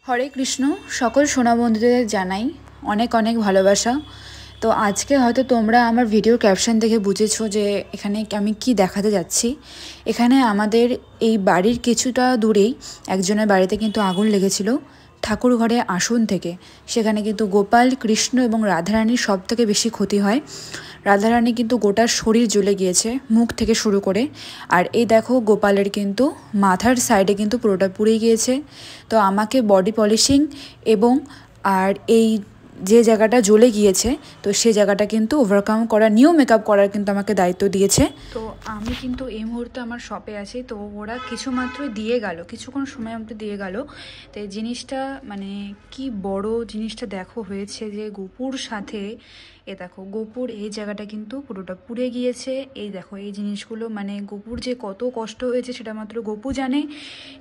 হরে কৃষ্ণ। সকল সোনা বন্ধুদের জানাই অনেক অনেক ভালোবাসা। তো আজকে হয়তো তোমরা আমার ভিডিওর ক্যাপশন দেখে বুঝেছো যে এখানে আমি কি দেখাতে যাচ্ছি। এখানে আমাদের এই বাড়ির কিছুটা দূরেই একজনের বাড়িতে কিন্তু আগুন লেগেছিল ঠাকুর ঘরে আসন থেকে। সেখানে কিন্তু গোপাল, কৃষ্ণ এবং রাধারানীর সব থেকে বেশি ক্ষতি হয়। রাধারানী কিন্তু গোটা শরীর জ্বলে গিয়েছে, মুখ থেকে শুরু করে। আর এই দেখো গোপালের কিন্তু মাথার সাইডে কিন্তু পুরোটা পুড়ে গিয়েছে। তো আমাকে বডি পলিশিং এবং আর এই যে জায়গাটা জ্বলে গিয়েছে তো সেই জায়গাটা কিন্তু ওভারকাম করা, নিউ মেকআপ করার কিন্তু আমাকে দায়িত্ব দিয়েছে। তো আমি কিন্তু এই মুহূর্তে আমার শপে আছি। তো ওরা কিছু মাত্র দিয়ে গেল, কিছুক্ষণ সময় আমাকে দিয়ে গেল। তো এই জিনিসটা মানে কি বড় জিনিসটা দেখো হয়েছে যে গোপুর সাথে এ দেখো গোপুর এই জায়গাটা কিন্তু পুরোটা পুড়ে গিয়েছে। এই দেখো এই জিনিসগুলো মানে গোপুর যে কত কষ্ট হয়েছে সেটা মাত্র গোপু জানে।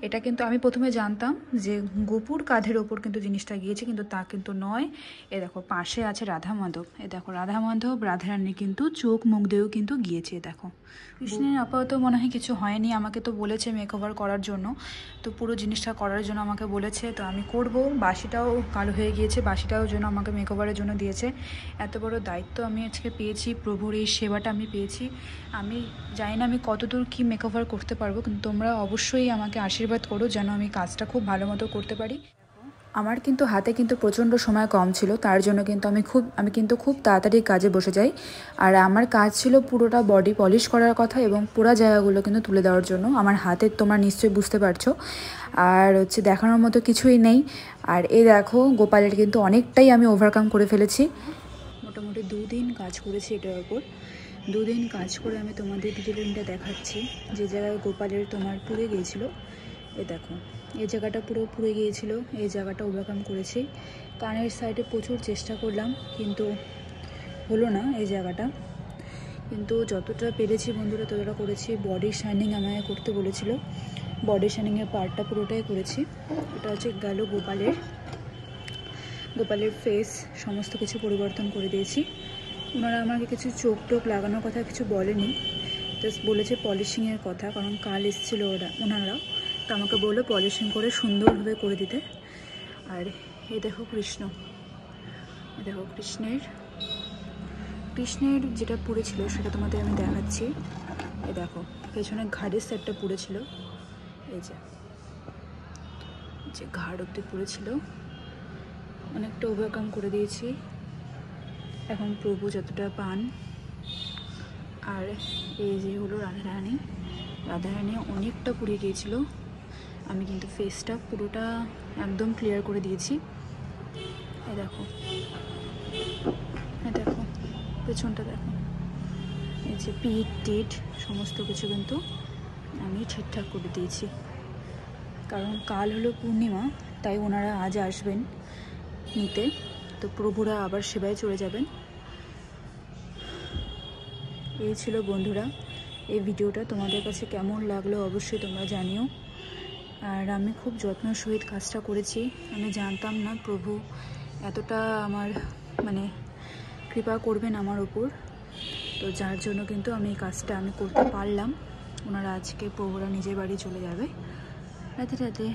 এটা কিন্তু আমি প্রথমে জানতাম যে গোপুর কাঁধের ওপর কিন্তু জিনিসটা গিয়েছে, কিন্তু তা কিন্তু নয়। এ দেখো পাশে আছে রাধা মাধব। এ দেখো রাধা মাধব, রাধারানী কিন্তু চোখ মুখ দিয়েও কিন্তু গিয়েছে। দেখো কৃষ্ণের আপাতত মনে হয় কিছু হয়নি। আমাকে তো বলেছে মেকওভার করার জন্য, তো পুরো জিনিসটা করার জন্য আমাকে বলেছে। তো আমি করব। বাসিটাও কালো হয়ে গিয়েছে, বাসিটাও জন্য আমাকে মেকওভারের জন্য দিয়েছে। এত বড় দায়িত্ব আমি আজকে পেয়েছি, প্রভুর এই সেবাটা আমি পেয়েছি। আমি জানি না আমি কতদূর কি মেকওভার করতে পারবো, কিন্তু তোমরা অবশ্যই আমাকে আশীর্বাদ করো যেন আমি কাজটা খুব ভালো মতো করতে পারি। আমার কিন্তু হাতে কিন্তু প্রচণ্ড সময় কম ছিল, তার জন্য কিন্তু আমি কিন্তু খুব তাড়াতাড়ি কাজে বসে যাই। আর আমার কাজ ছিল পুরোটা বডি পলিশ করার কথা এবং পুরো জায়গাগুলো কিন্তু তুলে দেওয়ার জন্য। আমার হাতে তোমরা নিশ্চয়ই বুঝতে পারছো। আর হচ্ছে দেখানোর মতো কিছুই নেই। আর এই দেখো গোপালের কিন্তু অনেকটাই আমি ওভারকাম করে ফেলেছি। মোটামুটি 2 দিন কাজ করেছি এটার ওপর। 2 দিন কাজ করে আমি তোমাদের ডিটেলিংটা দেখাচ্ছি। যে জায়গায় গোপালের তোমার পুড়ে গিয়েছিল, এ দেখো এই জায়গাটা পুরো পুড়ে গিয়েছিল, এই জায়গাটা ওভারকাম করেছি। কানের সাইডে প্রচুর চেষ্টা করলাম কিন্তু হলো না এই জায়গাটা, কিন্তু যতটা পেরেছি বন্ধুরা ততটা করেছি। বডি শাইনিং আমায় করতে বলেছিল, বডি শাইনিংয়ের পার্টটা পুরোটাই করেছি। এটা হচ্ছে গেল গোপালের ফেস, সমস্ত কিছু পরিবর্তন করে দিয়েছি। ওনারা আমাকে কিছু চোখ টোক লাগানোর কথা কিছু বলেনি, জাস্ট বলেছে পলিশিংয়ের কথা, কারণ কাল এসেছিলো ওনারা। তো আমাকে বললো পলিশিং করে সুন্দরভাবে করে দিতে। আর এই দেখো কৃষ্ণ, এই দেখো কৃষ্ণের যেটা পুড়েছিল সেটা তোমাদের আমি দেখাচ্ছি। এই দেখো পেছনে ঘাড়ের সেটটা পুড়েছিল, এই যে ঘাড় অব্দি পুড়েছিল। অনেকটা ওভারকাম করে দিয়েছি। এখন প্রভু যতটা পান। আর এই যে হলো রাধারানী অনেকটা পুড়ে গিয়েছিল। আমি কিন্তু ফেসটা পুরোটা একদম ক্লিয়ার করে দিয়েছি। এই দেখো পেছনটা দেখো, এই যে পিঠ টিট সমস্ত কিছু কিন্তু আমি ঠিকঠাক করে দিয়েছি। কারণ কাল হলো পূর্ণিমা, তাই ওনারা আজ আসবেন নিতে। তো প্রভুরা আবার সেবায় চলে যাবেন। এই ছিল বন্ধুরা এই ভিডিওটা। তোমাদের কাছে কেমন লাগলো অবশ্যই তোমরা জানিও। আর আমি খুব যত্নের সহিত কাজটা করেছি। আমি জানতাম না প্রভু এতটা আমার মানে কৃপা করবেন আমার ওপর। তো যার জন্য কিন্তু আমি এই কাজটা আমি করতে পারলাম। ওনারা আজকে প্রভুরা নিজের বাড়ি চলে যাবে। রাধে রাধে।